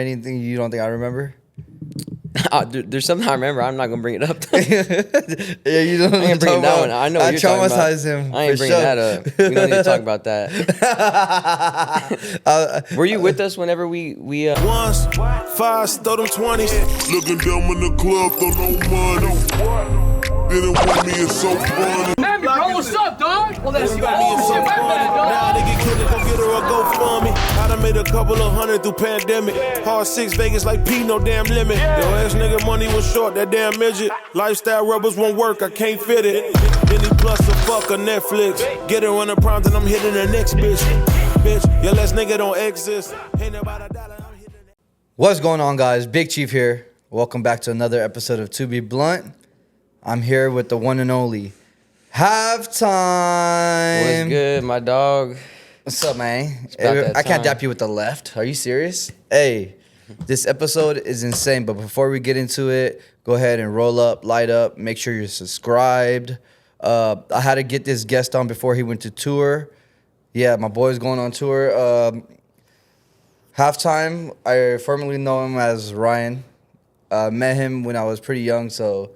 Anything you don't think I remember? There's something I remember. I'm not gonna bring it up. Yeah, you don't. I ain't bringing that one. I know what you're talking about. traumatized him. I ain't bringing that up. We don't need to talk about that. Were you with us whenever we Once, five, throw them 20s. Looking down in the club, throw no money. Didn't want me, it's so funny. Hey, bro, what's up, dog? Well, that's Shit, my bad, dog. Now they get killed, go get her or go for me. I done made a couple of hundred through pandemic. Hard 6 Vegas like P, no damn limit. Yo, ass nigga money was short, that damn midget. Lifestyle rubbers won't work, I can't fit it. Disney Plus a fuck a Netflix. Get her on the prompt and I'm hitting the next bitch. Bitch, your last nigga don't exist. Ain't about a dollar, I'm hitting it. What's going on, guys? Big Chief here. Welcome back to another episode of To Be Blunt. I'm here with the one and only Halftime. What's good, my dog? What's up, man? about that I can't time. dap you with the left. Are you serious? Hey, this episode is insane. But before we get into it, go ahead and roll up, light up. Make sure you're subscribed. I had to get this guest on before he went to tour. Yeah, my boy's going on tour. Halftime, I formerly know him as Ryan. Met him when I was pretty young, so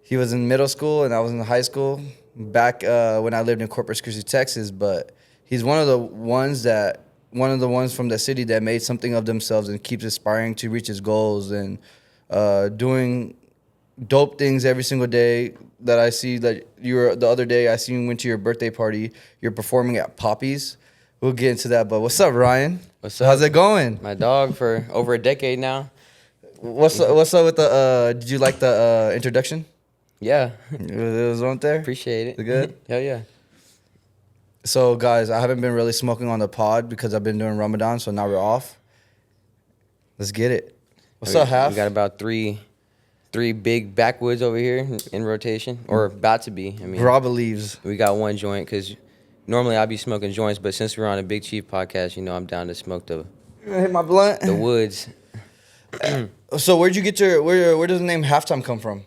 he was in middle school and I was in high school back when I lived in Corpus Christi, Texas. But he's one of the ones from the city that made something of themselves and keeps aspiring to reach his goals and doing dope things every single day. That I see that the other day I seen you went to your birthday party. You're performing at Poppy's. We'll get into that. But what's up, Ryan? What's up? How's it going? My dog for over a decade now. What's up with the? Did you like the introduction? Yeah, It was on there. appreciate it. Is it good? Hell yeah. So, guys, I haven't been really smoking on the pod because I've been doing Ramadan, so now we're off. Let's get it. What's up, Half? We got about three big backwoods over here in rotation, or about to be. I mean, Grabba leaves. we got one joint because normally I'd be smoking joints, but since we're on a Big Chief podcast, I'm down to smoke the Hit my blunt. woods. So, where'd you get your where does the name Halftime come from?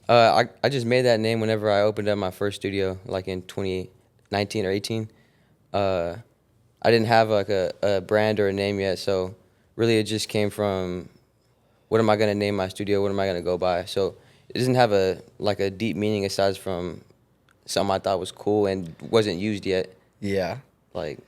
I just made that name whenever I opened up my first studio, like in 2019 or 18. I didn't have like a brand or a name yet, so really it just came from what am I gonna name my studio? What am I gonna go by? So it doesn't have a deep meaning aside from something I thought was cool and wasn't used yet. Yeah. Like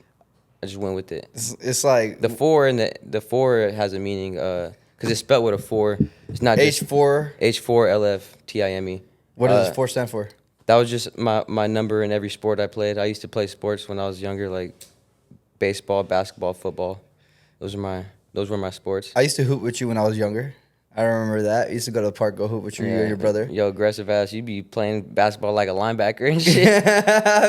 I just went with it. It's like The four and the four has a meaning because it's spelled with a 4. It's not just H4. H4LFTIME. What does 4 stand for? That was just my number in every sport I played. I used to play sports when I was younger, like baseball, basketball, football. Those were my sports. I used to hoop with you when I was younger. I remember that. I used to go to the park, go hoop with you and your brother. Yo, aggressive ass. You be playing basketball like a linebacker and shit.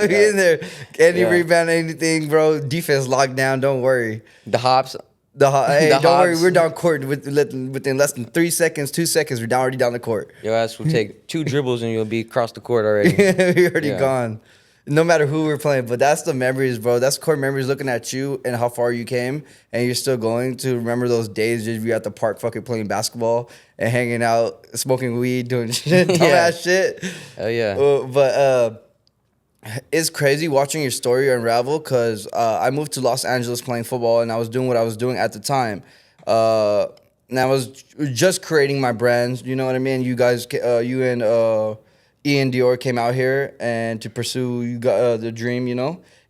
Be in there. Any Yeah. rebound, anything, bro. Defense locked down. Don't worry. The hops. Hey, The don't worry. Hogs. We're down court within less than 3 seconds, 2 seconds. We're already down the court. Your ass will take 2 dribbles and you'll be across the court already. We're already Yeah. gone. No matter who we're playing, but that's the memories, bro. That's core memories. Looking at you and how far you came, and you're still going to remember those days. Just you at the park, fucking playing basketball and hanging out, smoking weed, doing shit, dumbass shit. Hell yeah. But it's crazy watching your story unravel because I moved to Los Angeles playing football, and I was doing what I was doing at the time. And I was just creating my brands. You know what I mean? You guys, you and Ian Dior came out here and to pursue the dream,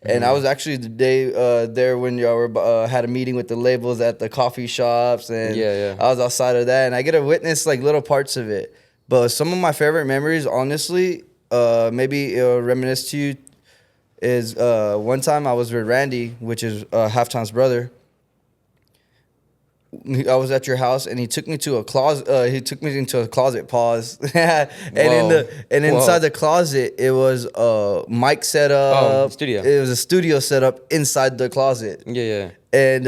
And I was actually the day there when y'all were had a meeting with the labels at the coffee shops, and Yeah. I was outside of that, and I get to witness like little parts of it. But some of my favorite memories, honestly, maybe it'll reminisce to you, is one time I was with Randy, which is Halftime's brother. I was at your house and he took me to a closet. He took me into a closet. Pause. And inside the closet, it was a mic set up. Studio. It was a studio set up inside the closet. Yeah. And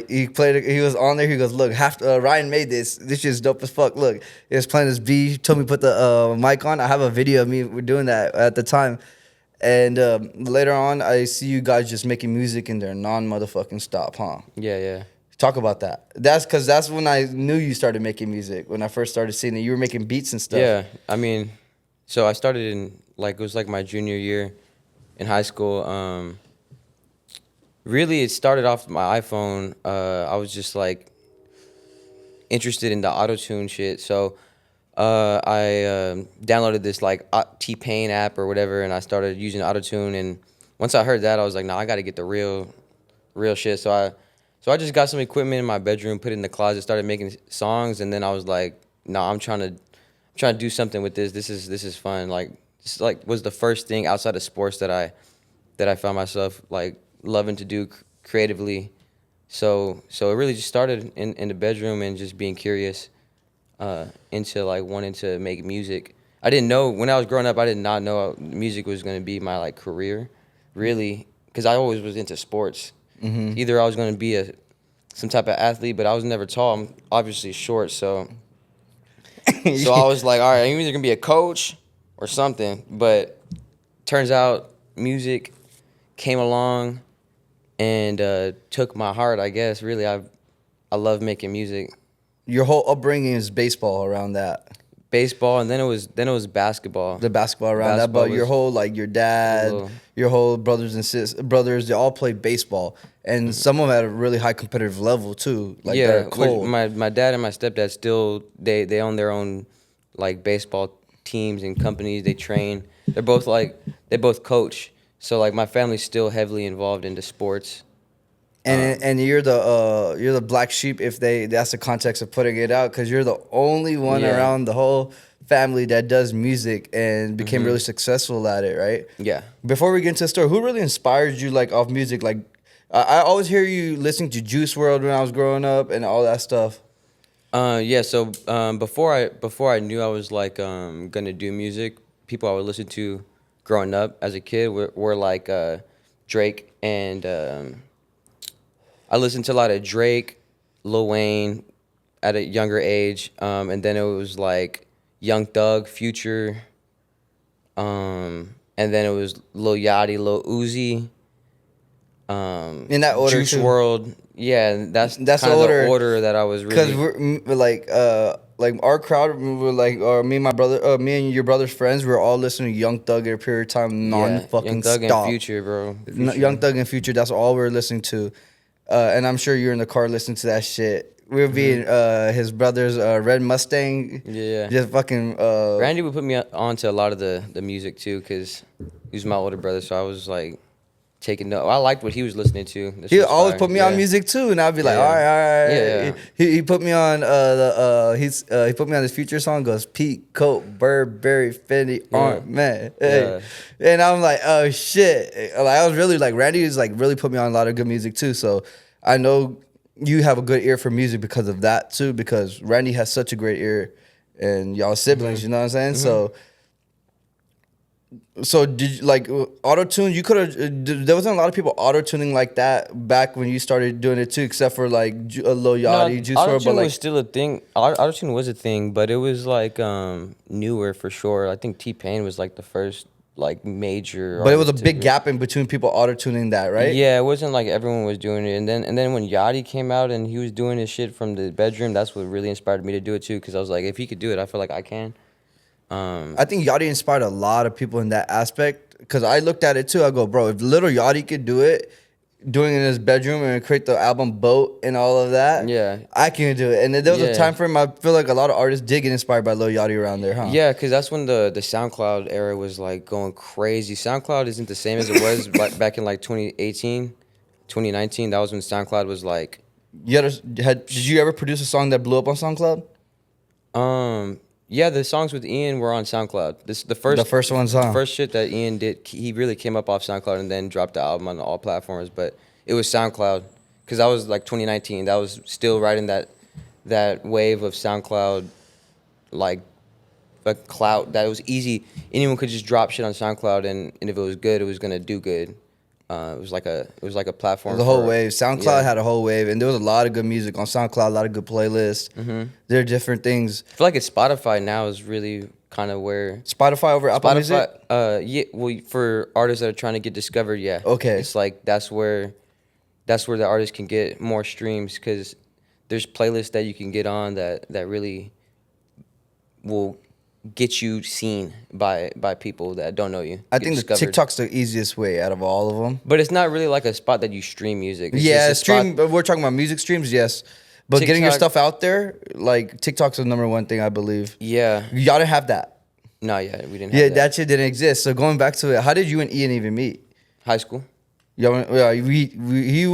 he played. He was on there. He goes, "Look, Ryan made this. This shit's dope as fuck. Look, he was playing this beat. He told me to put the mic on. I have a video of me doing that at the time." And later on, I see you guys just making music in there, non-motherfucking stop, huh? Yeah. Talk about that. That's when I knew you started making music. When I first started seeing it, you were making beats and stuff. Yeah. I mean, so I started in it was like my junior year in high school. Really, it started off my iPhone. I was just like interested in the auto-tune shit. So I downloaded this like T-Pain app or whatever, and I started using auto-tune. And once I heard that, I was like, nah, I got to get the real shit. So I just got some equipment in my bedroom, put it in the closet, started making songs, and then I was like, nah, I'm trying to do something with this. This is fun. Like this like was the first thing outside of sports that I found myself like loving to do creatively. So it really just started in the bedroom and just being curious into like wanting to make music. I didn't know when I was growing up. I did not know music was going to be my like career, really, because I always was into sports. Either I was going to be some type of athlete, but I was never tall. I'm obviously short, so I was like, all right, I'm either going to be a coach or something. But turns out music came along and took my heart, I guess. Really, I love making music. Your whole upbringing is baseball around that. Baseball, and then it was basketball. The basketball around that, but your whole like your dad, your whole brothers and brothers, they all play baseball, and some of them at a really high competitive level too. Like they're cold. My dad and my stepdad still they own their own like baseball teams and companies. They train. They both coach. So like my family's still heavily involved into sports. And you're the black sheep if that's the context of putting it out, because you're the only one around the whole family that does music and became really successful at it, right? Yeah. Before we get into the story, who really inspired you like off music? Like I always hear you listening to Juice WRLD when I was growing up and all that stuff. So before I knew I was like gonna do music, people I would listen to growing up as a kid were like Drake and. I listened to a lot of Drake, Lil Wayne at a younger age, and then it was like Young Thug, Future, and then it was Lil Yachty, Lil Uzi, in that order, Juice too. WRLD. Yeah, that's kind of the order that I was really. Because we're like our crowd, we're like, or me and my brother, me and your brother's friends, we're all listening to Young Thug at a period of time, Young Thug stop. and Future, bro. Young Thug and Future, that's all we're listening to. And I'm sure you're in the car listening to that shit. We'll be in his brother's red Mustang. Yeah. Just fucking. Randy would put me on to a lot of the music too, because he was my older brother, so I was like taking note. I liked what he was listening to. He always put me on music too, and I'd be like, all right. Yeah. He put me on he put me on this Future song. Goes Pete, Coat, Burberry, Fendi, man. Hey. And I'm like, oh shit. Like I was really like Randy is like really put me on a lot of good music too. So I know you have a good ear for music because of that too. Because Randy has such a great ear, and y'all siblings. You know what I'm saying? So did you, like auto-tune, you could have, there wasn't a lot of people auto-tuning like that back when you started doing it too, except for like Lil Yachty, Juice WRLD. Auto-tune like, was still a thing. Auto-tune was a thing, but it was like newer for sure. I think T-Pain was like the first like major. But it was a big gap in between people auto-tuning that, right? Yeah, it wasn't like everyone was doing it. And then when Yachty came out and he was doing his shit from the bedroom, that's what really inspired me to do it too, because I was like, if he could do it, I feel like I can. I think Yachty inspired a lot of people in that aspect, because I looked at it too. I go, bro, if little Yachty could do it, doing it in his bedroom and create the album Boat and all of that, I can do it. And then there was a time frame, I feel like a lot of artists did get inspired by Lil Yachty around there, huh? Yeah, because that's when the SoundCloud era was like going crazy. SoundCloud isn't the same as it was back in like 2018, 2019. That was when SoundCloud was like. Did you ever produce a song that blew up on SoundCloud? Yeah, the songs with Ian were on SoundCloud. The first ones, huh? The first shit that Ian did, he really came up off SoundCloud and then dropped the album on all platforms. But it was SoundCloud, because that was like 2019. That was still riding that wave of SoundCloud, like a clout that it was easy. Anyone could just drop shit on SoundCloud, and if it was good, it was gonna do good. It was like a platform. The whole wave. SoundCloud had a whole wave, and there was a lot of good music on SoundCloud. A lot of good playlists. There are different things. I feel like it's Spotify now is really kind of where Spotify over Apple Music. Yeah. Well, for artists that are trying to get discovered, yeah. Okay. It's like that's where the artist can get more streams, because there's playlists that you can get on that really will get you seen by people that don't know you. I think the TikTok's the easiest way out of all of them. But it's not really like a spot that you stream music. It's yeah, we're talking about music streams, yes. But getting your TikTok- stuff out there, like TikTok's the #1 thing I believe. Yeah. Y'all didn't have that. No, yeah, we didn't. Yeah, have that shit didn't exist. So going back to it, how did you and Ian even meet? High school. Yeah, you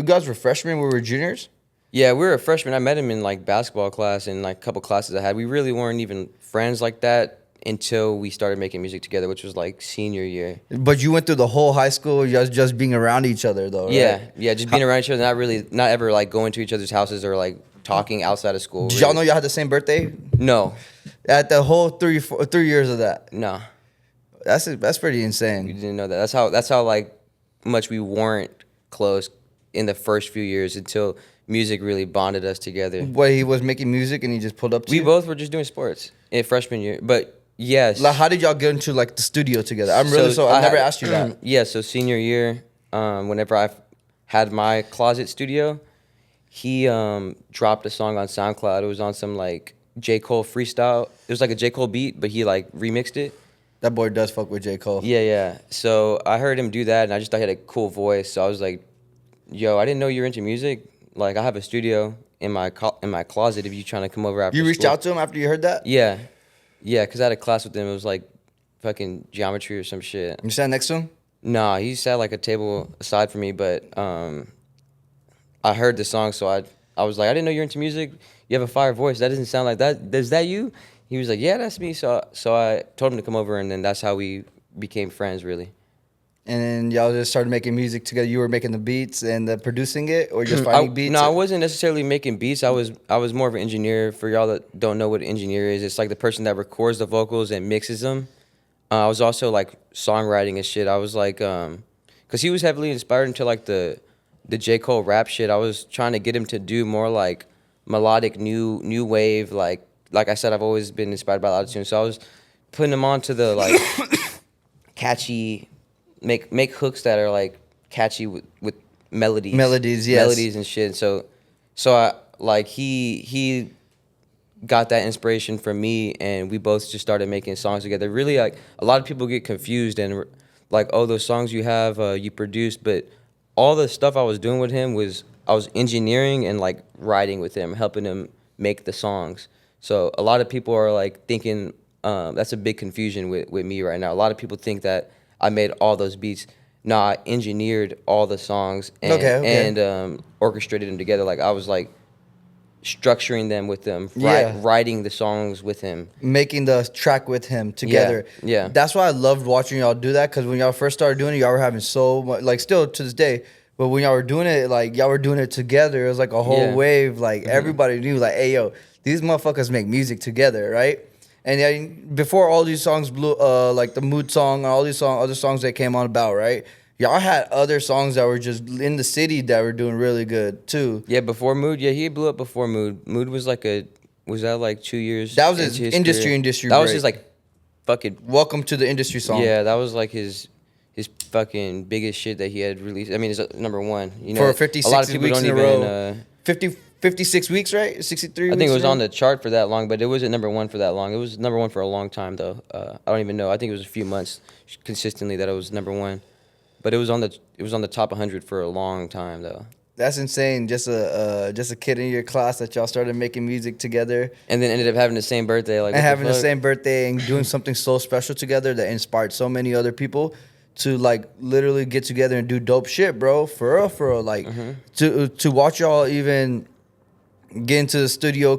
guys were freshmen, we were juniors. Yeah, we were a freshman. I met him in like basketball class and like a couple classes I had. We really weren't even friends like that until we started making music together, which was like senior year. But you went through the whole high school just being around each other, though, right? Yeah, just being around each other, not ever like going to each other's houses or like talking outside of school. Did y'all know y'all had the same birthday? No, At the whole 3 years of that. no, That's pretty we insane. didn't know that. That's how like much we weren't close in the first few years until music really bonded us together. What, he was making music and he just pulled up to We you? both were just doing sports in freshman year, but yes. Like, how did y'all get into like the studio together? I've I never had- asked you that. Yeah, so senior year, whenever I had my closet studio, he dropped a song on SoundCloud. It was on some like J. Cole freestyle. It was like a J. Cole beat, but he like remixed it. That boy does fuck with J. Cole. Yeah. So I heard him do that, and I just thought he had a cool voice. So I was like, "Yo, I didn't know you were into music. Like, I have a studio in my closet. If you trying to come over after You reached school." out to him after you heard that? Yeah, because I had a class with him. It was like fucking geometry or some shit. You sat next to him? Nah, he sat like a table aside from me, but I heard the song, so I was like, I didn't know you're into music. You have a fire voice. That doesn't sound like that. Is that you? He was like, yeah, that's me. So I told him to come over, and then that's how we became friends, really. And then y'all just started making music together. You were making the beats and producing it, or just finding beats? No, I wasn't necessarily making beats. I was more of an engineer. For y'all that don't know what an engineer is, it's like the person that records the vocals and mixes them. I was also like songwriting and shit. I was like, cause he was heavily inspired into like the J. Cole rap shit. I was trying to get him to do more like melodic new wave. Like I said, I've always been inspired by autotune. So I was putting him onto the like catchy, make hooks that are like catchy with melodies. Melodies, yes. Melodies and shit. So I like he got that inspiration from me, and we both just started making songs together. Really, like a lot of people get confused and like, oh, those songs you have you produced, but all the stuff I was doing with him was I was engineering and like writing with him, helping him make the songs. So a lot of people are like thinking that's a big confusion with me right now. A lot of people think that I made all those beats. No, I engineered all the songs and, and orchestrated them together. Like I was like structuring them with them, writing the songs with him, making the track with him together. Yeah. That's why I loved watching y'all do that, because when y'all first started doing it, y'all were having so much, like still to this day, but when y'all were doing it, like y'all were doing it together, it was like a whole wave. Like everybody knew, like, hey yo, these motherfuckers make music together, right? And then before all these songs blew, like the Mood song and all these other songs that came on about, right? Y'all had other songs that were just in the city that were doing really good too. Yeah, before Mood, he blew up before Mood. Mood was like was that like 2 years? That was his industry. That was his like fucking welcome to the industry song. Yeah, that was like his fucking biggest shit that he had released. I mean, it's #1. You know, for 56 a lot of people weeks don't in a even. row. 56 weeks, right? 63 I think it was in a on row? the chart for that long, but it wasn't #1 for that long. It was #1 for a long time though. I don't even know. I think it was a few months consistently that it was #1. But it was on the top 100 for a long time though. That's insane. Just a kid in your class that y'all started making music together, and then ended up having the same birthday, like and having the same birthday and doing something so special together that inspired so many other people to like literally get together and do dope shit, bro. For real. Like to watch y'all even get into the studio,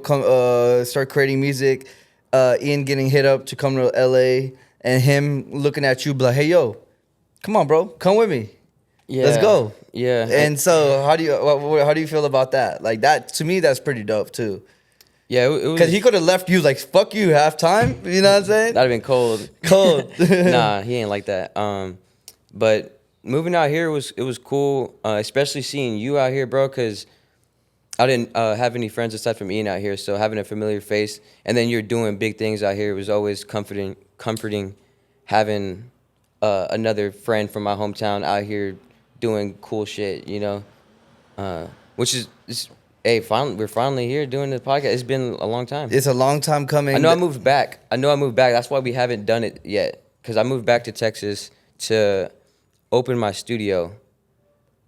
start creating music. Ian getting hit up to come to LA, and him looking at you, be like, hey yo, come on, bro, come with me. Yeah. Let's go. Yeah. And so how do you feel about that? Like that, to me, that's pretty dope too. Yeah, it was. Because he could have left you like, fuck you, halftime. You know what I'm saying? That'd have been cold. Cold. Nah, he ain't like that. But moving out here was cool, especially seeing you out here, bro, because I didn't have any friends aside from Ian out here, so having a familiar face, and then you're doing big things out here was always comforting having another friend from my hometown out here doing cool shit, you know, which is hey, we're finally here doing the podcast. It's been a long time. It's a long time coming. I know I moved back. That's why we haven't done it yet, because I moved back to Texas to open my studio.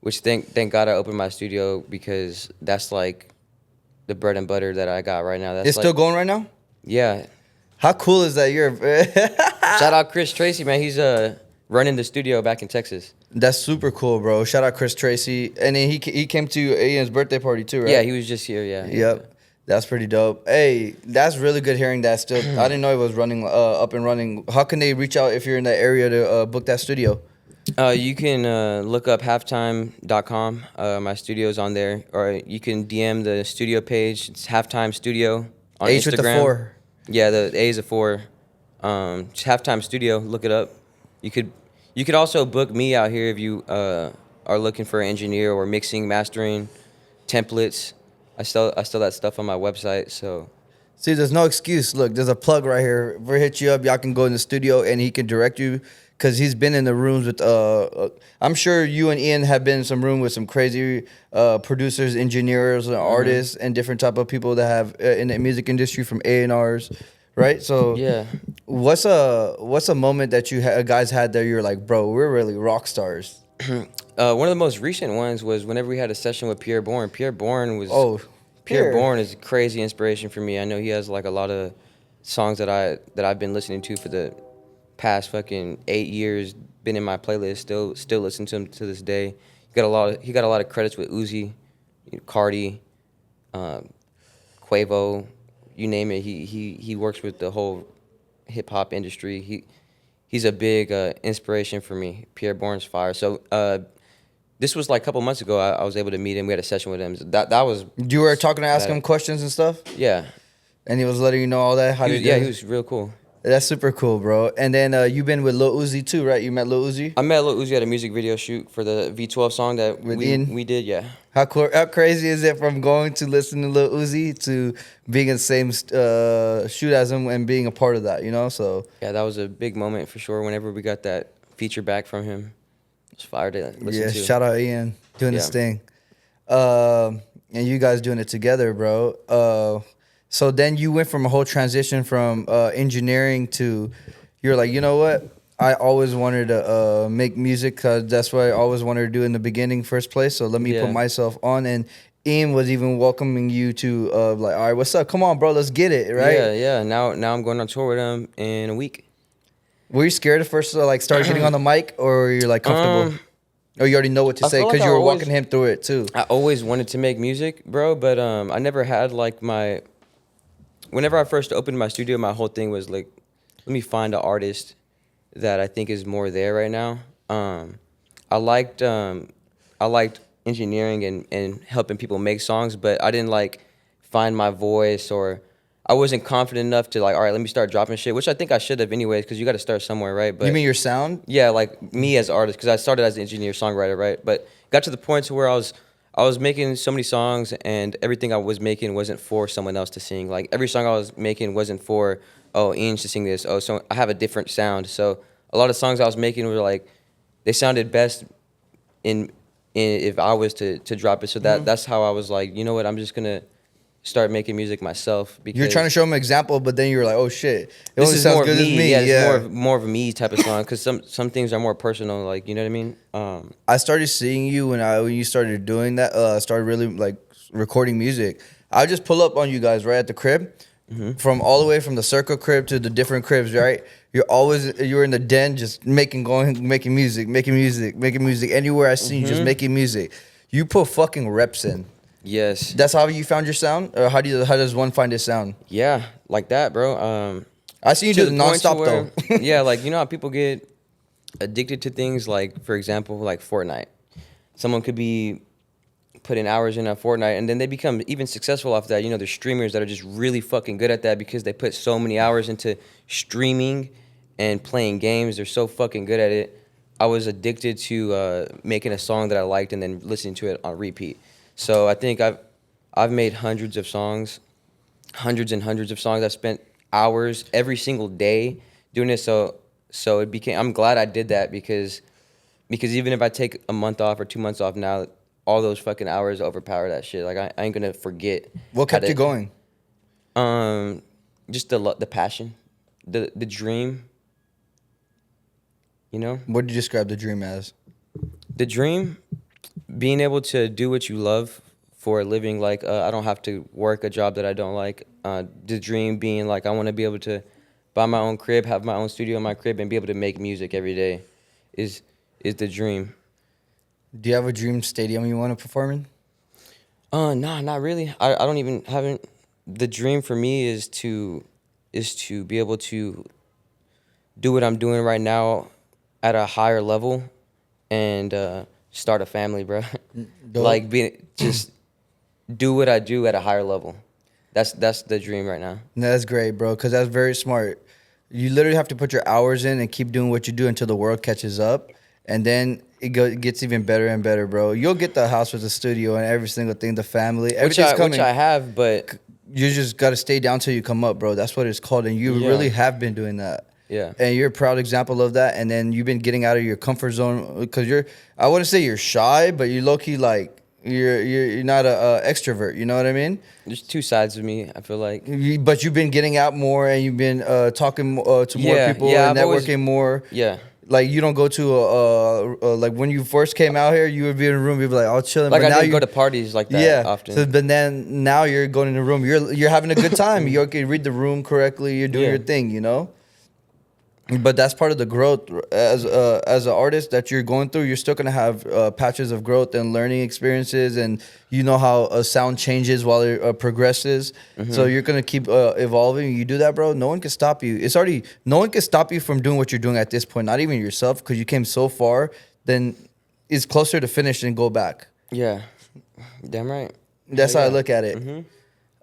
which thank God I opened my studio because that's like the bread and butter that I got right now. That's It's like, still going right now? Yeah. How cool is that? Shout out Chris Tracy, man. He's running the studio back in Texas. That's super cool, bro. Shout out Chris Tracy. And then he came to Ian's birthday party too, right? Yeah, he was just here. Yeah. Yep. That's pretty dope. Hey, that's really good hearing that still. I didn't know it was running up and running. How can they reach out if you're in that area to book that studio? You can look up halftime.com. My studio's on there. Or you can DM the studio page. It's Halftime Studio on H Instagram. with the 4. Yeah, the A is a 4. Just Halftime Studio. Look it up. You could also book me out here if you are looking for an engineer or mixing, mastering, templates. I sell that stuff on my website. So, see, there's no excuse. Look, there's a plug right here. If we hit you up, y'all can go in the studio and he can direct you because he's been in the rooms with. I'm sure you and Ian have been in some room with some crazy producers, engineers, and artists, and different type of people that have in the music industry from A&Rs, right? So yeah. What's a moment that you guys had that you're like, bro, we're really rock stars? One of the most recent ones was whenever we had a session with Pierre Bourne. Pierre Bourne was Pierre Bourne is a crazy inspiration for me. I know he has like a lot of songs that I've been listening to for the past fucking 8 years. Been in my playlist. Still listen to him to this day. He got a lot of credits with Uzi, Cardi, Quavo, you name it. He works with the whole hip hop industry. He's a big inspiration for me. Pierre Bourne's fire. So this was like a couple months ago. I was able to meet him. We had a session with him. That was. You were talking to ask him questions and stuff. Yeah. And he was letting you know all that. He was real cool. That's super cool, bro. And then you've been with Lil Uzi too, right? You met Lil Uzi? I met Lil Uzi at a music video shoot for the V12 song that we did, yeah. How crazy is it from going to listen to Lil Uzi to being in the same shoot as him and being a part of that, you know? So yeah, that was a big moment for sure. Whenever we got that feature back from him, it's fire to listen to. Yeah, shout out Ian doing this thing. And you guys doing it together, bro. So then you went from a whole transition from engineering to, you're like, you know what? I always wanted to make music because that's what I always wanted to do in the beginning, first place. So let me put myself on. And Ian was even welcoming you to like, all right, what's up? Come on, bro, let's get it, right? Yeah. Now I'm going on tour with him in a week. Were you scared at first to like start getting on the mic, or you're like comfortable? Or you already know what to say because you were walking him through it too? I always wanted to make music, bro, but I never had like whenever I first opened my studio, my whole thing was like, let me find an artist that I think is more there right now. I liked engineering and helping people make songs, but I didn't like find my voice, or I wasn't confident enough to like, all right, let me start dropping shit, which I think I should have anyways, because you got to start somewhere, right? But you mean your sound? Yeah, like me as an artist, because I started as an engineer, songwriter, right? But got to the point to where I was making so many songs, and everything I was making wasn't for someone else to sing. Like every song I was making wasn't for, oh, Ian should sing this. Oh, so I have a different sound. So a lot of songs I was making were like, they sounded best in if I was to drop it. So that's how I was like, you know what, I'm just gonna start making music myself. Because you're trying to show them an example, but then you're like, oh shit, this only sounds good as me. Yeah, it's more of a me type of song, because some things are more personal, like, you know what I mean? I started seeing you when you started doing that. Started really like recording music. I just pull up on you guys right at the crib, from all the way from the circle crib to the different cribs, right? You're in the den just making music. Anywhere I see you, just making music. You put fucking reps in. Yes. That's how you found your sound? Or how does one find his sound? Yeah, like that, bro. I see you do it nonstop though. Yeah, like, you know how people get addicted to things, like, for example, like Fortnite. Someone could be putting hours in at Fortnite, and then they become even successful off that. You know, there's streamers that are just really fucking good at that because they put so many hours into streaming and playing games. They're so fucking good at it. I was addicted to making a song that I liked and then listening to it on repeat. So I think I've made hundreds and hundreds of songs. I've spent hours every single day doing this. So it became. I'm glad I did that because even if I take a month off or 2 months off now, all those fucking hours overpower that shit. Like I ain't gonna forget. What kept you going? Just the passion, the dream. You know. What do you describe the dream as? The dream being able to do what you love for a living. Like I don't have to work a job that I don't like. The dream being like I want to be able to buy my own crib, have my own studio in my crib, and be able to make music every day is the dream. Do you have a dream stadium you want to perform in? Nah, not really. I don't even haven't. The dream for me is to be able to do what I'm doing right now at a higher level and start a family, bro. Like just do what I do at a higher level. That's the dream right now. That's great, bro, because that's very smart. You literally have to put your hours in and keep doing what you do until the world catches up, and then it gets even better and better, bro. You'll get the house with the studio and every single thing, the family, everything's coming. Which I have, but you just got to stay down till you come up, bro. That's what it's called, and you really have been doing that. Yeah. And you're a proud example of that, and then you've been getting out of your comfort zone because I wouldn't say you're shy, but you're low-key like, you're not a extrovert, you know what I mean? There's two sides of me, I feel like. But you've been getting out more, and you've been talking to more people and networking more. Yeah. Like, you don't go to like when you first came out here, you would be in a room, you'd be like, "Oh, chilling." Like but I now didn't go to parties like that often. So, but then now you're going in the room, you're having a good time. You can read the room correctly. You're doing your thing, you know. But that's part of the growth as an artist that you're going through. You're still gonna have patches of growth and learning experiences, and you know how a sound changes while it progresses. So you're gonna keep evolving. You do that, bro. No one can stop you. No one can stop you from doing what you're doing at this point. Not even yourself, because you came so far. Then it's closer to finish than go back. Yeah, damn right. That's how I look at it.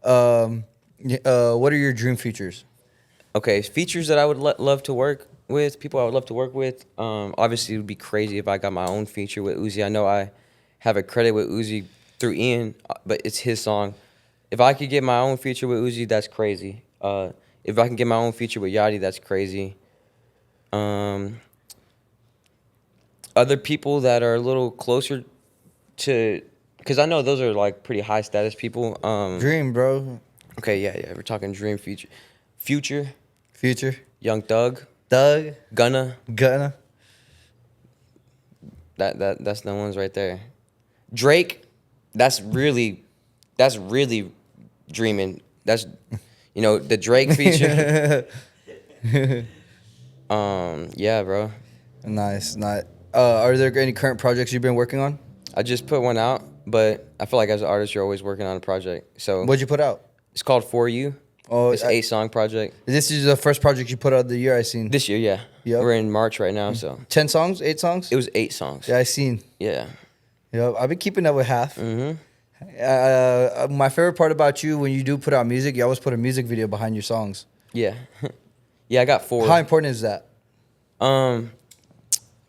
What are your dream features? Okay, features that I would love to work with, people I would love to work with. Obviously, it would be crazy if I got my own feature with Uzi. I know I have a credit with Uzi through Ian, but it's his song. If I could get my own feature with Uzi, that's crazy. If I can get my own feature with Yachty, that's crazy. Other people that are a little closer to, because I know those are like pretty high status people. Dream, bro. Okay, yeah, we're talking dream feature. Future, Young Thug, Gunna. That's the ones right there. Drake, that's really dreaming. That's the Drake feature. Yeah, bro. Nice. Are there any current projects you've been working on? I just put one out, but I feel like as an artist, you're always working on a project. So What'd you put out? It's called For You. Oh, it's an 8-song project. This is the first project you put out of the year I seen. This year, yeah. Yep. We're in March right now, so 10 songs, 8 songs. It was 8 songs. Yeah, I seen. Yeah. Yep, I've been keeping up with half. Mhm. My favorite part about you, when you do put out music, you always put a music video behind your songs. Yeah. Yeah, I got 4. How important is that?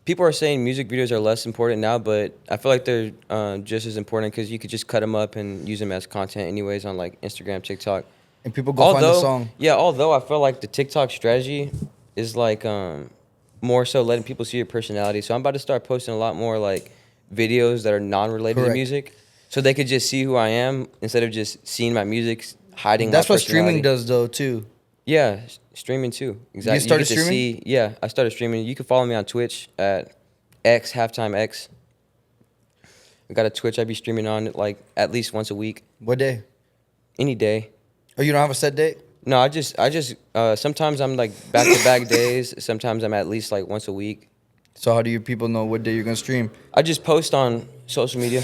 People are saying music videos are less important now, but I feel like they're just as important because you could just cut them up and use them as content anyways on like Instagram, TikTok. And people go find the song. Yeah, although I feel like the TikTok strategy is like more so letting people see your personality. So I'm about to start posting a lot more like videos that are non-related to music, so they could just see who I am instead of just seeing my music hiding. That's my what streaming does, though, too. Yeah, streaming too. Exactly. You started streaming? Yeah, I started streaming. You can follow me on Twitch at H4LFTIME. I got a Twitch I be streaming on like at least once a week. What day? Any day. Oh, you don't have a set date? No, I just sometimes I'm like back-to-back days. Sometimes I'm at least like once a week. So how do you people know what day you're gonna stream? I just post on social media.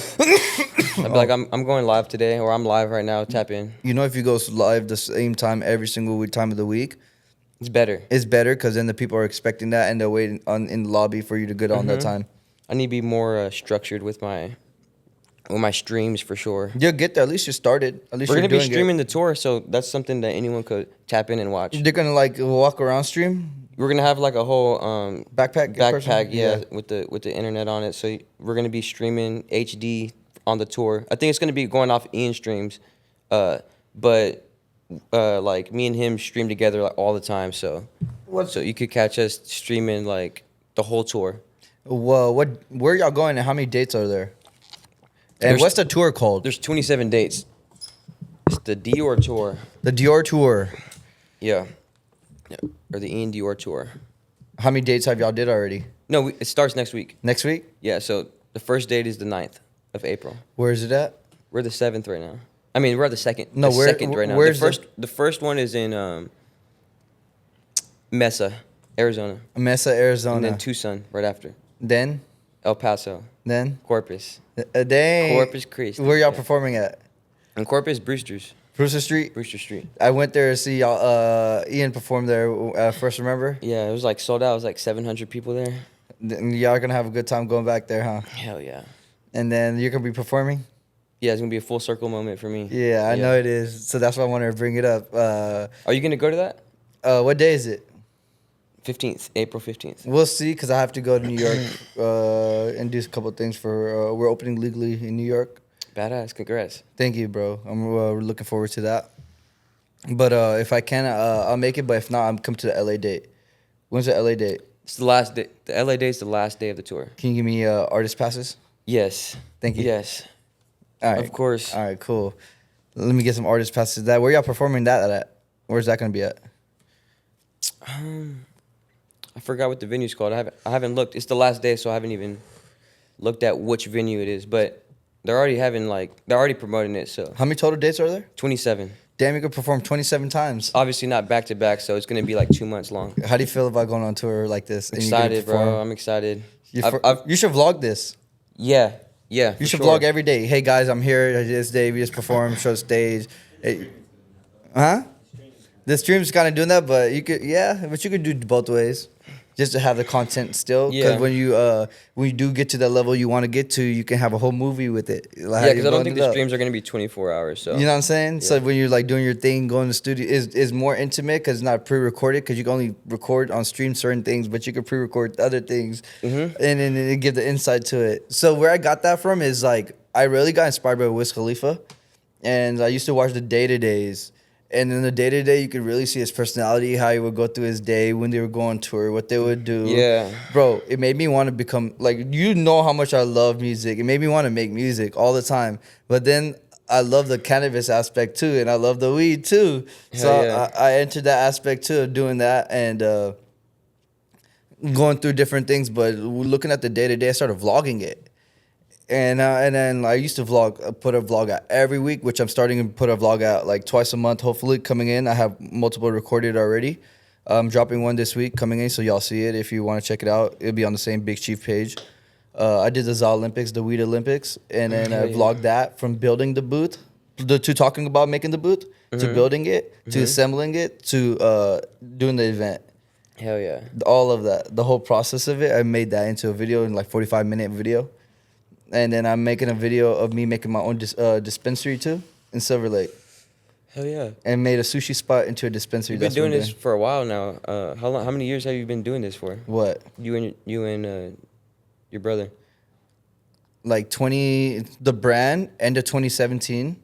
I'd be like, I'm going live today, or I'm live right now. Tap in. You know, if you go live the same time every single time of the week, it's better. It's better because then the people are expecting that and they're waiting in the lobby for you to get on that time. I need to be more structured with my streams for sure. You'll get there. At least you started. At least we're you're gonna be doing streaming the tour, so that's something that anyone could tap in and watch. They're gonna like walk around stream. We're gonna have like a whole backpack, with the internet on it. So we're gonna be streaming HD on the tour. I think it's gonna be going off Ian streams, but like me and him stream together like all the time. So you could catch us streaming like the whole tour. Well, where y'all going and how many dates are there? And what's the tour called? There's 27 dates. It's the Dior tour. The Dior tour. Yeah. Or the Ian Dior tour. How many dates have y'all did already? No, it starts next week. Next week? Yeah, so The first date is the 9th of April. Where is it at? We're the 7th right now. I mean, we're the second. No, the where- second right now. where's the first one is in Mesa, Arizona, Mesa, Arizona. and then Tucson right after. Then? El Paso, Then? Corpus, Dang. Corpus Christi. Where y'all Yeah. performing at? And Corpus, Brewster Street. I went there to see y'all. Ian performed there. First, remember? Yeah, it was like sold out. It was like 700 people there. Y'all gonna have a good time going back there, huh? Hell yeah. And then you're gonna be performing. Yeah, it's gonna be a full circle moment for me. Yeah, I know it is. So that's why I wanted to bring it up. Are you gonna go to that? What day is it? 15th, April 15th. We'll see, because I have to go to New York and do a couple of things for. We're opening legally in New York. Badass, congrats. Thank you, bro. I'm looking forward to that. But if I can, I'll make it. But if not, I'm coming to the LA date. When's the LA date? It's the last day. The LA day is the last day of the tour. Can you give me artist passes? Yes. Thank you. Yes. All right. Of course. All right, cool. Let me get some artist passes. That where y'all performing that at? Where's that gonna be at? I forgot what the venue's called. I haven't looked. It's the last day, so I haven't even looked at which venue it is. But they're already promoting it. So How many total dates are there? 27. Damn, you could perform 27 times. Obviously not back to back, so it's gonna be like 2 months long. How do you feel about going on tour like this? and you get to Excited, perform? bro. I'm excited. You you should vlog this. Yeah. You should for sure. vlog every day. Hey guys, I'm here this day. We just performed, show stage. Hey, huh? The stream's kind of doing that, but you could, but you could do both ways, just to have the content still. Because Yeah. when you do get to that level you want to get to, you can have a whole movie with it. Like how Yeah, you because I don't blend think it the up. streams are gonna be 24 hours. So You know what I'm saying? So when you're like doing your thing, going to the studio is more intimate because it's not pre-recorded. Because you can only record on stream certain things, but you can pre-record other things, and then it give the insight to it. So where I got that from is like I really got inspired by Wiz Khalifa, and I used to watch the Day-to-Days. And in the day-to-day, you could really see his personality, how he would go through his day when they would go on tour, what they would do. Yeah. Bro, it made me want to become, like, you know how much I love music. It made me want to make music all the time. But then I love the cannabis aspect, too, and I love the weed, too. So Hell yeah. I entered that aspect, too, of doing that and going through different things. But looking at the day-to-day, I started vlogging it. And then I used to put a vlog out every week, which I'm starting to put a vlog out like twice a month. Hopefully coming in, I have multiple recorded already. I'm dropping one this week coming in, so y'all see it if you want to check it out. It'll be on the same Big Chief page. I did the ZA Olympics, the Weed Olympics, and then I vlogged that from building the booth, to talking about making the booth, to building it, to assembling it, to doing the event. Hell yeah. All of that, the whole process of it, I made that into a video, in like 45-minute video. And then I'm making a video of me making my own dispensary too in Silver Lake. Hell yeah. And made a sushi spot into a dispensary. You've been That's what doing I'm this for a while now. How many years have you been doing this for? What? You and your brother. Like the brand, end of 2017.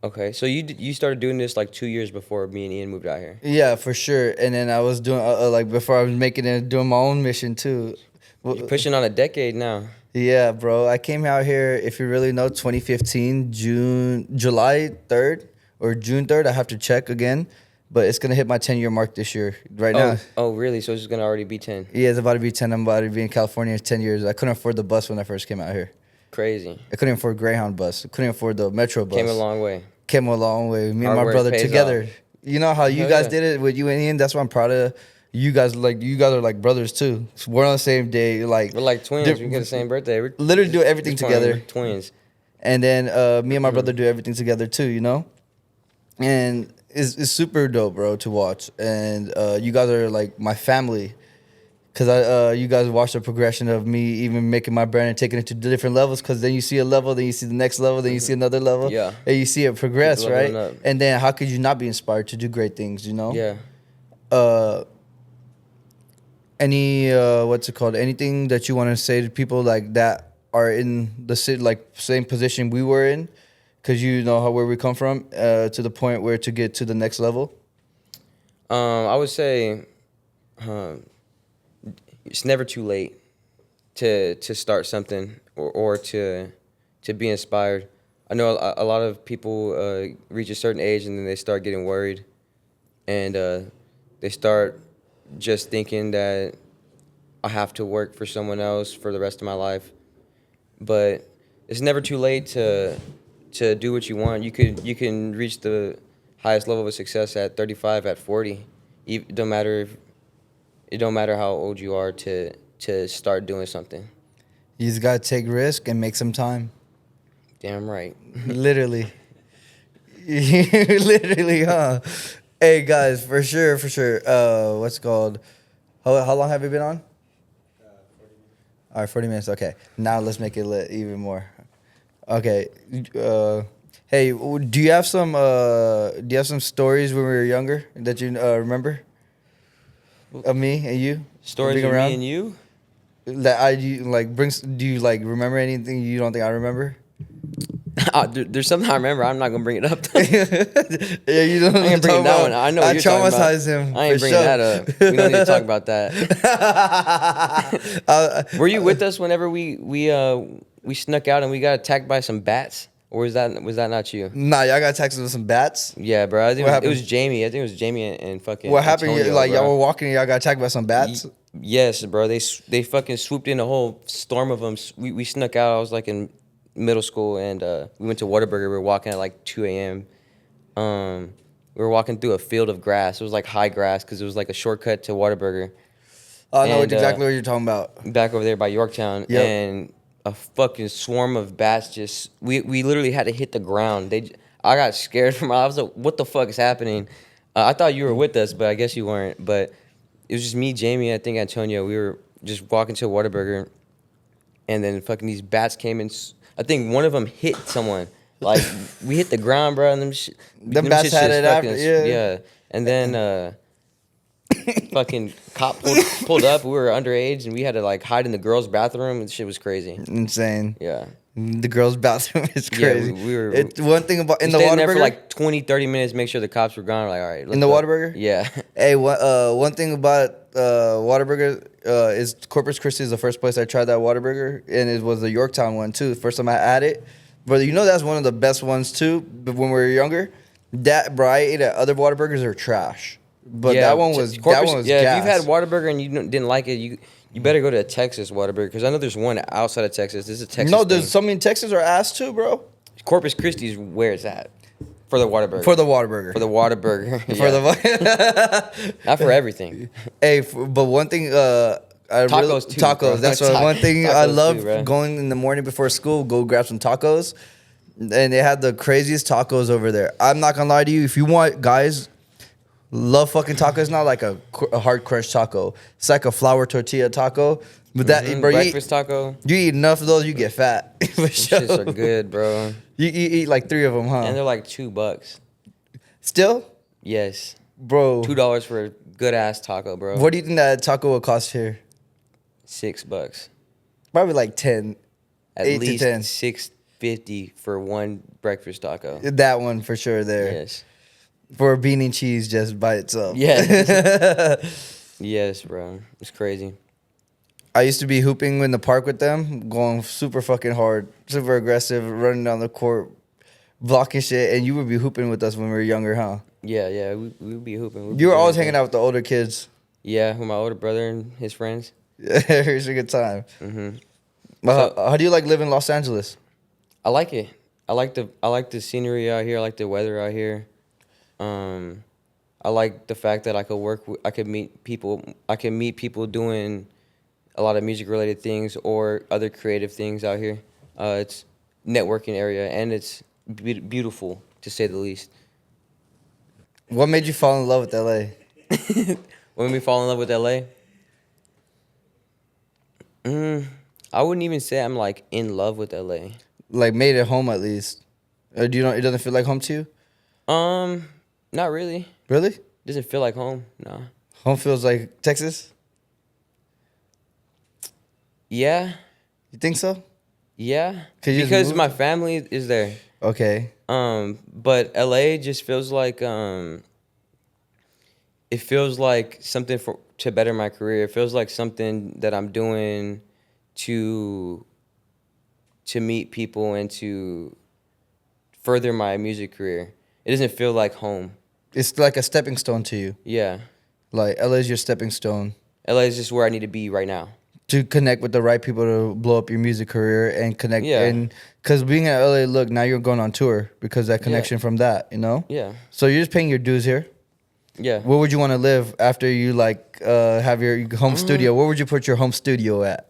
Okay, so you started doing this like 2 years before me and Ian moved out here. Yeah, for sure. And then I was doing like before I was making it, doing my own mission too. You're pushing on a decade now. Yeah, bro. I came out here, if you really know, 2015, July 3rd or June 3rd. I have to check again. But it's going to hit my 10-year mark this year. Right now. Oh, really? So it's going to already be 10? Yeah, it's about to be 10. I'm about to be in California in 10 years. I couldn't afford the bus when I first came out here. Crazy. I couldn't afford Greyhound bus. I couldn't afford the Metro bus. Came a long way. Came a long way. Me and Hard my work brother pays together. off. You know how you Hell guys yeah. did it with you and Ian? That's why I'm proud of you guys. Like, you guys are like brothers too. We're on the same day. Like, We're like twins. We get the same birthday. We're literally do everything together. We're twins. And then me and my brother do everything together too, you know? And it's super dope, bro, to watch. And you guys are like my family. Because you guys watch the progression of me even making my brand and taking it to different levels. Because then you see a level, then you see the next level, then you see another level. Yeah. And you see it progress, Keep right? leveling up. And then how could you not be inspired to do great things, you know? Yeah. What's it called? Anything that you want to say to people like that are in the like same position we were in? Because you know where we come from, to the point where to get to the next level? I would say it's never too late to start something or to be inspired. I know a lot of people reach a certain age and then they start getting worried, and they start just thinking that I have to work for someone else for the rest of my life. but it's never too late to do what you want. You can reach the highest level of success at 35, at 40. It don't matter how old you are to start doing something. You just gotta take risk and make some time. Damn right. Literally. Literally, huh? Hey guys, for sure. What's it called? How long have you been on? 40 minutes. All right, 40 minutes. Okay, now let's make it lit even more. Okay. Hey, do you have some stories when we were younger that you remember? Of me and you? Stories being of around? me and you? That do you like remember anything you don't think I remember? There's something I remember. I'm not gonna bring it up. Yeah, you don't. I ain't bringing that one. I know I what you're talking about. traumatized him. I ain't bringing that up. We don't need to talk about that. Were you with us whenever we snuck out and we got attacked by some bats? Or was that not you? Nah, y'all got texted with some bats. Yeah, bro. I think What it was Jamie. I think it was Jamie and fucking. What happened? Antonio, Like bro. y'all were walking and y'all got attacked by some bats. Yes, bro. They fucking swooped in a whole storm of them. We snuck out. I was like in middle school, and we went to Whataburger. We were walking at like 2 a.m. We were walking through a field of grass. It was like high grass because it was like a shortcut to Whataburger. I know And, exactly what you're talking about. Back over there by Yorktown, Yep. and a fucking swarm of bats just. We literally had to hit the ground. I got scared from. I was like, "What the fuck is happening?" I thought you were with us, but I guess you weren't. But it was just me, Jamie, I think Antonio. We were just walking to a Whataburger, and then fucking these bats came in. I think one of them hit someone. Like we hit the ground, bro, and them bats shits had just it after, fucking- yeah. And then fucking cop pulled up. We were underage, and we had to like hide in the girls' bathroom. And shit was crazy. Insane. Yeah. The girls' bathroom is Yeah, crazy. we were. One thing about in we the stayed in there for Whataburger. like 20, 30 minutes, make sure the cops were gone. We're like, all right. In the Whataburger? Yeah. Hey, one thing about Whataburger is Corpus Christi is the first place I tried that Whataburger, and it was the Yorktown one too. First time I had it, but you know that's one of the best ones too. But when we were younger, that bro, I ate at other Whataburgers are trash, but Yeah, that one was Yeah, gas. if you've had Whataburger and you didn't like it, you better go to a Texas Whataburger because I know there's one outside of Texas. This is a Texas. No, thing. there's some in Texas are ass too, bro. Corpus Christi is where it's at for the Whataburger. For the Whataburger. For the Whataburger. For the Not for everything. Hey, but one thing, Tacos too, tacos. bro. That's what one thing I Tacos love too, bro. going in the morning before school. Go grab some tacos, and they had the craziest tacos over there. I'm not gonna lie to you. If you want, guys, love fucking tacos. It's not like a hard crunch taco. It's like a flour tortilla taco. But that, bro, Breakfast taco. you eat enough of those, you get fat. For Those sure. shits are good, bro. You eat like 3 of them, huh? And they're like $2. Still, Yes. bro. $2 for a good ass taco, bro. What do you think that taco would cost here? $6. Probably like 10. At 8 to least 10. $6.50 for one breakfast taco. That one for sure there. Yes. For a bean and cheese just by itself. Yes. Yes, bro. It's crazy. I used to be hooping in the park with them, going super fucking hard, super aggressive, running down the court, blocking shit, and you would be hooping with us when we were younger, huh? Yeah. We would be hooping. You were always hanging out with the older kids. Yeah, with my older brother and his friends. It was a good time. Mm-hmm. How do you like living in Los Angeles? I like it. I like the scenery out here. I like the weather out here. I like the fact that I could meet people. I can meet people doing a lot of music related things or other creative things out here. It's networking area and it's beautiful to say the least. What made you fall in love with LA? When we fall in love with LA, I wouldn't even say I'm like in love with LA. Like made it home at least. Or do you know it doesn't feel like home to you? Not really. Really? Doesn't feel like home. No. Home feels like Texas? Yeah. You think so? Yeah. 'Cause you just Because moved? my family is there. Okay. But LA just feels like it feels like something to better my career. It feels like something that I'm doing to meet people and to further my music career. It doesn't feel like home. It's like a stepping stone to you. Yeah. Like LA is your stepping stone. LA is just where I need to be right now. to connect with the right people to blow up your music career and connect. Yeah. And because being in LA, look, now you're going on tour because that connection from that, you know? Yeah. So you're just paying your dues here. Yeah. Where would you want to live after you like have your home studio? Where would you put your home studio at?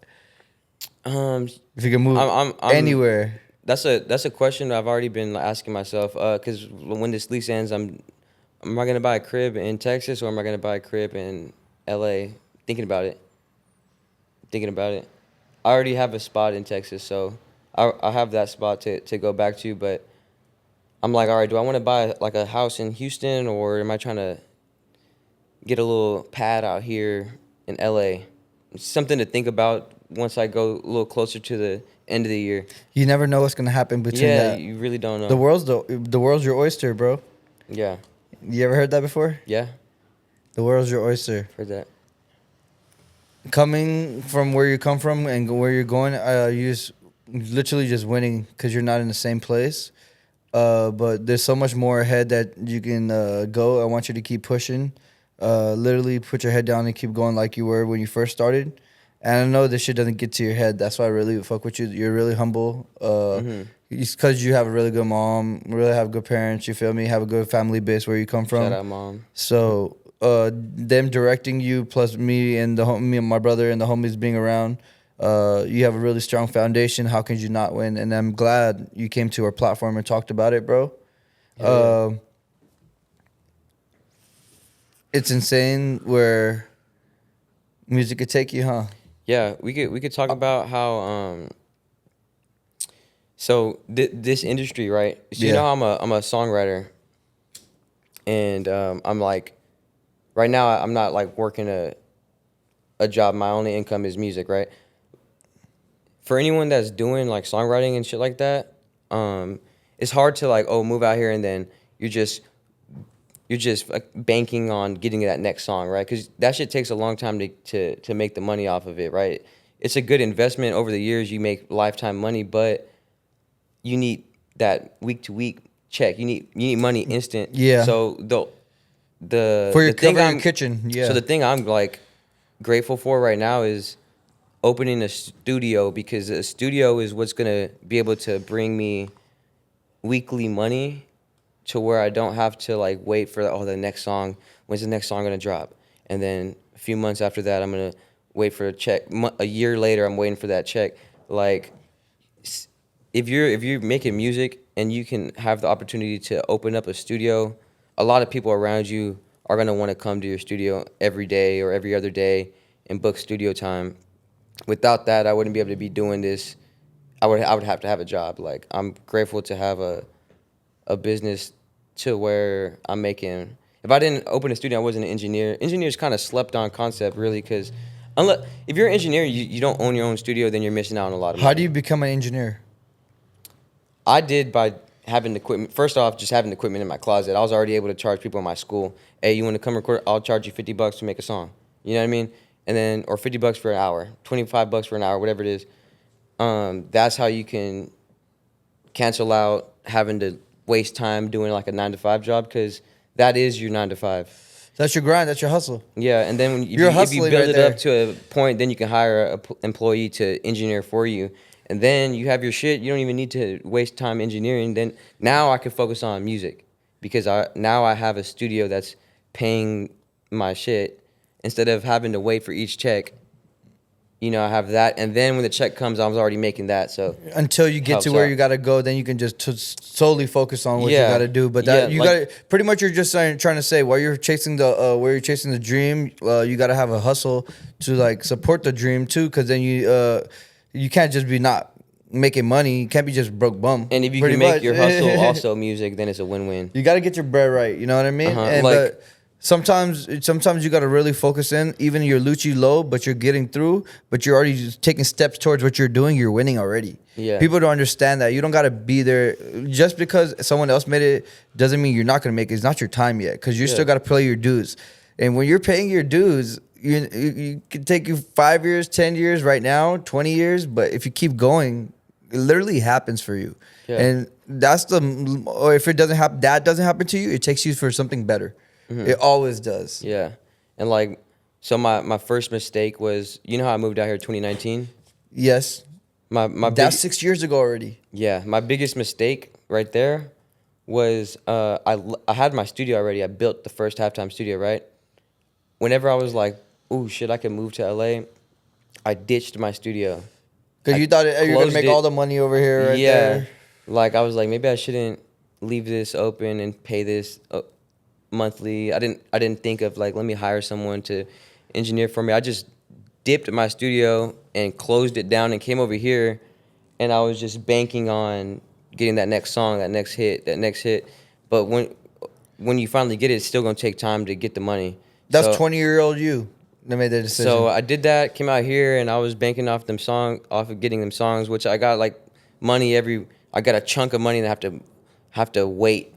If you could move I'm anywhere. That's a question I've already been asking myself. Because when this lease ends, am I gonna buy a crib in Texas or am I gonna buy a crib in LA? Thinking about it. I already have a spot in Texas, so I have that spot to go back to. But I'm like, all right, do I want to buy like a house in Houston or am I trying to get a little pad out here in LA? It's something to think about once I go a little closer to the end of the year. You never know what's gonna happen between that. You really don't know. The world's your oyster, bro. Yeah. You ever heard that before? Yeah. The world's your oyster. Heard that. Coming from where you come from and where you're going, you just literally just winning because you're not in the same place. But there's so much more ahead that you can go. I want you to keep pushing. Literally put your head down and keep going like you were when you first started. And I know this shit doesn't get to your head. That's why I really fuck with you. You're really humble. It's because you have a really good mom, really have good parents, you feel me? Have a good family base where you come from. Shout out, Mom. So them directing you plus me and me and my brother and the homies being around, you have a really strong foundation. How could you not win? And I'm glad you came to our platform and talked about it, bro. It's insane where music could take you, huh? Yeah, we could talk about how so this industry, right? So you know how I'm a songwriter, and I'm like, right now I'm not like working a job. My only income is music, right? For anyone that's doing like songwriting and shit like that, it's hard to like move out here and then you're just like banking on getting that next song, right? Because that shit takes a long time to make the money off of it, right? It's a good investment over the years. You make lifetime money, but you need that week to week check. You need money instant. Yeah. So For your kitchen, yeah. So the thing I'm like grateful for right now is opening a studio, because a studio is what's gonna be able to bring me weekly money to where I don't have to like wait for the next song. When's the next song gonna drop? And then a few months after that, I'm gonna wait for a check. A year later, I'm waiting for that check. Like, if you're making music and you can have the opportunity to open up a studio, a lot of people around you are gonna want to come to your studio every day or every other day and book studio time. Without that, I wouldn't be able to be doing this. I would have to have a job. Like, I'm grateful to have a business to where I'm making. If I didn't open a studio, I wasn't an engineer. Engineers kind of slept on concept, really, because if you're an engineer, you don't own your own studio, then you're missing out on a lot of money. How do you become an engineer? I did by having equipment. First off, just having equipment in my closet. I was already able to charge people in my school, hey, you want to come record? I'll charge you $50 to make a song. You know what I mean? And then, or $50 for an hour, $25 for an hour, whatever it is. That's how you can cancel out having to waste time doing like a 9-to-5 job, because that is your 9-to-5. That's your grind. That's your hustle. Yeah, and then if you build it up to a point, then you can hire an employee to engineer for you. And then you have your shit. You don't even need to waste time engineering. Then now I can focus on music, because now I have a studio that's paying my shit instead of having to wait for each check. You know, I have that, and then when the check comes, I was already making that. So until you get to where you gotta go, then you can just solely focus on what you gotta do. But that you gotta pretty much, you're just trying to say while you're chasing the dream, you gotta have a hustle to like support the dream too, because then you can't just be not making money. You can't be just broke bum. And if you can make your hustle also music, then it's a win-win. You gotta get your bread right. You know what I mean? And but sometimes you gotta really focus in. Even you're Lucci low, but you're getting through. But you're already just taking steps towards what you're doing. You're winning already. Yeah. People don't understand that. You don't gotta be there just because someone else made it. Doesn't mean you're not gonna make it. It's not your time yet, because you still gotta pay your dues. And when you're paying your dues, you can take you 5 years, 10 years, right now, 20 years. But if you keep going, it literally happens for you. Yeah. And or if it doesn't happen, that doesn't happen to you, it takes you for something better. Mm-hmm. It always does. Yeah. And like So my first mistake was, you know how I moved out here in 2019? Yes. My That's 6 years ago already. Yeah, my biggest mistake right there was I had my studio already. I built the first halftime studio, right? Whenever I was like, "Ooh, shit, I can move to LA," I ditched my studio. Because I you thought you were going to closed make it. all the money over here right Yeah, there. like I was like, maybe I shouldn't leave this open and pay this monthly. I didn't think of like, let me hire someone to engineer for me. I just dipped my studio and closed it down and came over here, and I was just banking on getting that next song, that next hit. But when you finally get it, it's still gonna take time to get the money. That's So 20-year-old you that made that decision. so I did that, came out here, and I was banking off of getting them songs, which I got like money I got a chunk of money and have to wait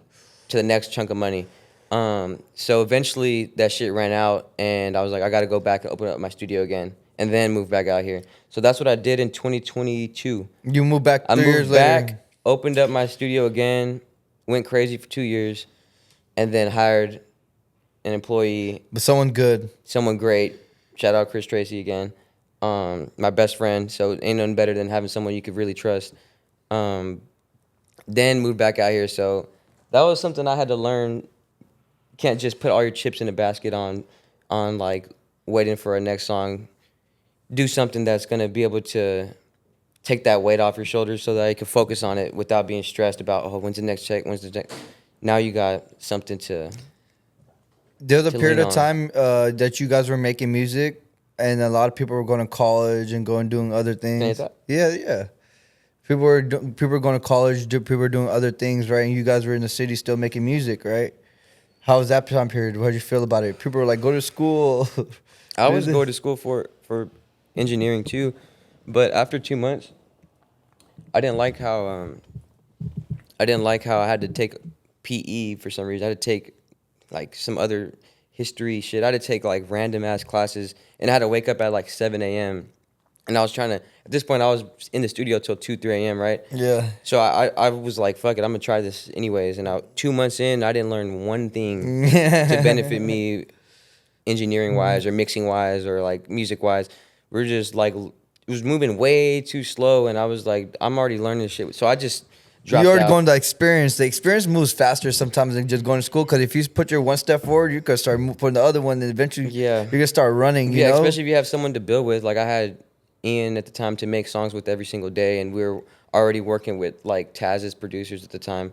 to the next chunk of money. So eventually that shit ran out, and I was like, I got to go back and open up my studio again, and then move back out here. So that's what I did in 2022. You moved back I 3 years moved later. back, opened up my studio again, went crazy for 2 years, and then hired an employee, But someone good. someone great. Shout out Chris Tracy again, my best friend. So ain't nothing better than having someone you could really trust. Then moved back out here. So that was something I had to learn. You can't just put all your chips in a basket on like waiting for a next song. Do something that's gonna be able to take that weight off your shoulders so that you can focus on it without being stressed about, oh, when's the next check, when's the next. Now you got something to. There was a to period lean of on. time that you guys were making music, and a lot of people were going to college and going doing other things. that? Yeah. People were going to college. People were doing other things, right? And you guys were in the city still making music, right? How was that time period? How did you feel about it? People were like, go to school. I was going to school for engineering too, but after 2 months, I didn't like how I had to take PE for some reason. I had to take like some other history shit. I had to take like random ass classes, and I had to wake up at like 7 a.m. And I was trying to. At this point, I was in the studio till 2, 3 a.m. Right? Yeah. So I was like, fuck it, I'm gonna try this anyways. And 2 months in, I didn't learn one thing to benefit me, engineering wise or mixing wise or like music wise. We're just like, it was moving way too slow, and I was like, I'm already learning this shit. So I just dropped You already out. going to experience. The experience moves faster sometimes than just going to school. Because if you put your one step forward, you could start putting the other one, and eventually you're gonna start running. You Yeah, know? especially if you have someone to build with. Like I had Ian at the time to make songs with every single day, and we were already working with like Taz's producers at the time.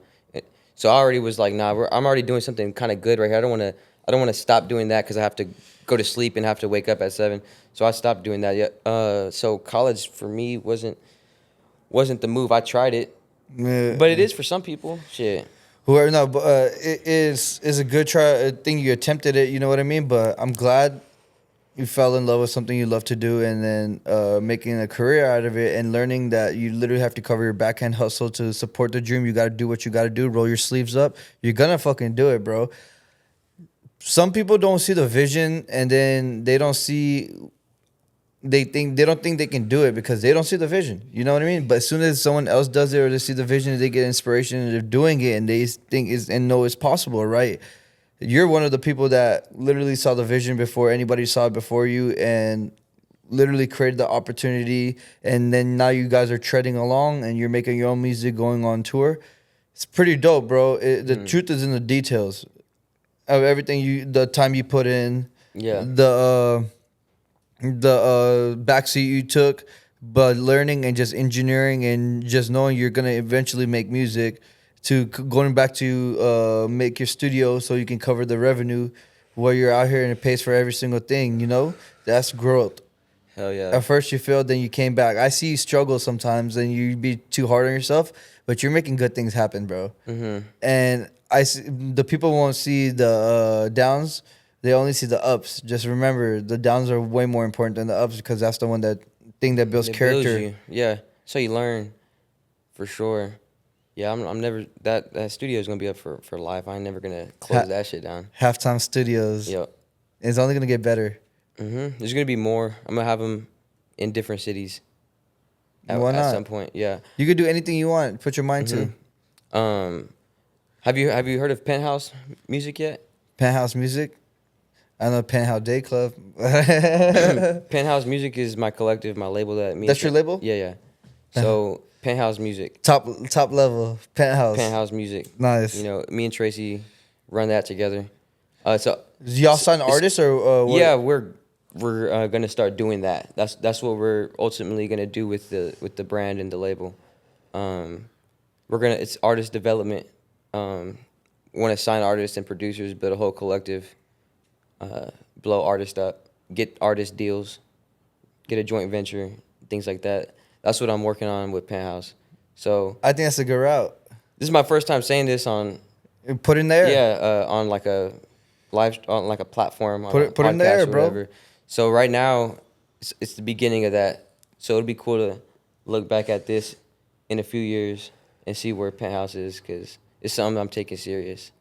So I already was like, nah, I'm already doing something kind of good right here. I don't want to stop doing that because I have to go to sleep and have to wake up at 7. So I stopped doing that. Yeah. So college for me wasn't the move. I tried it, but it is for some people. Shit. Whoever, no, but it is a good thing you attempted it. You know what I mean? But I'm glad you fell in love with something you love to do, and then making a career out of it, and learning that you literally have to cover your backhand hustle to support the dream. You got to do what you got to do. Roll your sleeves up. You're gonna fucking do it, bro. Some people don't see the vision, and then they don't think they can do it because they don't see the vision. You know what I mean? But as soon as someone else does it, or they see the vision, they get inspiration, and they're doing it, and they think and know it's possible, right? You're one of the people that literally saw the vision before anybody saw it before you, and literally created the opportunity. And then now you guys are treading along, and you're making your own music, going on tour. It's pretty dope, bro. The truth is in the details of everything the time you put in. Yeah. The backseat you took, but learning and just engineering and just knowing you're gonna eventually make music, to going back to make your studio so you can cover the revenue while you're out here, and it pays for every single thing. You know, that's growth. Hell yeah. At first you failed, then you came back. I see you struggle sometimes, and you be too hard on yourself, but you're making good things happen, bro. Mm-hmm. And I see, the people won't see the downs. They only see the ups. Just remember, the downs are way more important than the ups, because that's the thing that builds It character. builds you. Yeah. So you learn, for sure. Yeah, I'm never that studio is gonna be up for life. I'm never gonna close that shit down. Halftime Studios. Yep. It's only gonna get better. There's gonna be more. I'm gonna have them in different cities. Why not? At some point, yeah. You could do anything you want. Put your mind to. Have you heard of Penthouse Music yet? Penthouse Music. I know Penthouse Day Club. Penthouse Music is my collective, my label that me. That's your label? Yeah, yeah. So Penthouse Music. Top level Penthouse. Penthouse Music. Nice. You know, me and Tracy run that together. So Do y'all sign artists or what? yeah, we're gonna start doing that. That's what we're ultimately gonna do with the brand and the label. It's artist development. Want to sign artists and producers, build a whole collective, blow artists up, get artist deals, get a joint venture, things like that. That's what I'm working on with Penthouse. So I think that's a good route. this is my first time saying this on Put in there. on like a on like a platform. Put it in there, bro. Whatever. So right now, it's the beginning of that. So it'd be cool to look back at this in a few years and see where Penthouse is, because it's something I'm taking serious.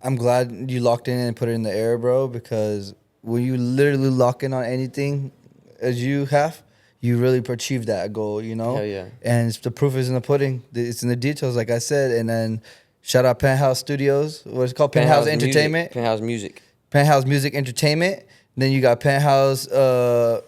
I'm glad you locked in and put it in the air, bro, because when you literally lock in on anything as you have, you really achieve that goal, you know? Hell yeah. And the proof is in the pudding. It's in the details, like I said. And then shout out Penthouse Studios. What's it called? Penthouse Entertainment. Penthouse Music. Penthouse Music Entertainment. Then you got Penthouse, what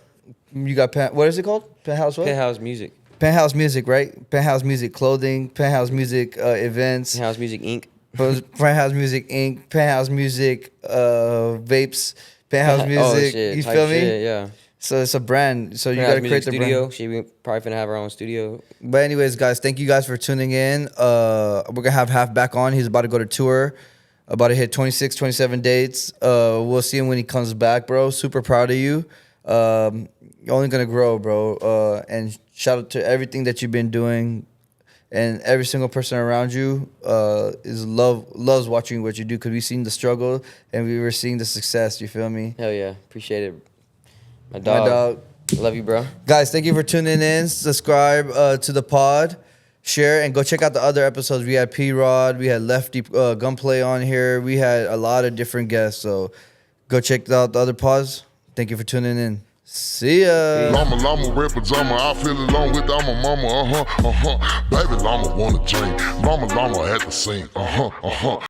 is it called? Penthouse what? Penthouse Music. Penthouse Music, right? Penthouse Music Clothing, Penthouse Music Events. Penthouse Music Inc. Penthouse Music Inc., Penthouse Music Vapes, Penthouse Music. Shit, You type feel me? shit, yeah. So it's a brand. So you Penthouse gotta Music create the studio. brand. We probably finna have our own studio. But anyways, guys, thank you guys for tuning in. We're gonna have Half back on. He's about to go to tour. About to hit 26, 27 dates. We'll see him when he comes back, bro. Super proud of you. You're only gonna grow, bro. And shout out to everything that you've been doing. And every single person around you loves watching what you do, because we've seen the struggle and we were seeing the success. You feel me? Hell yeah, appreciate it. My My dog. dog. Love you, bro. Guys, thank you for tuning in. Subscribe to the pod, share, and go check out the other episodes. We had P-Rod, we had Lefty Gunplay on here. We had a lot of different guests. So go check out the other pods. Thank you for tuning in. See ya. Llama, red pajama, I feel alone with my mama, Baby llama wanna drink, llama at the sink,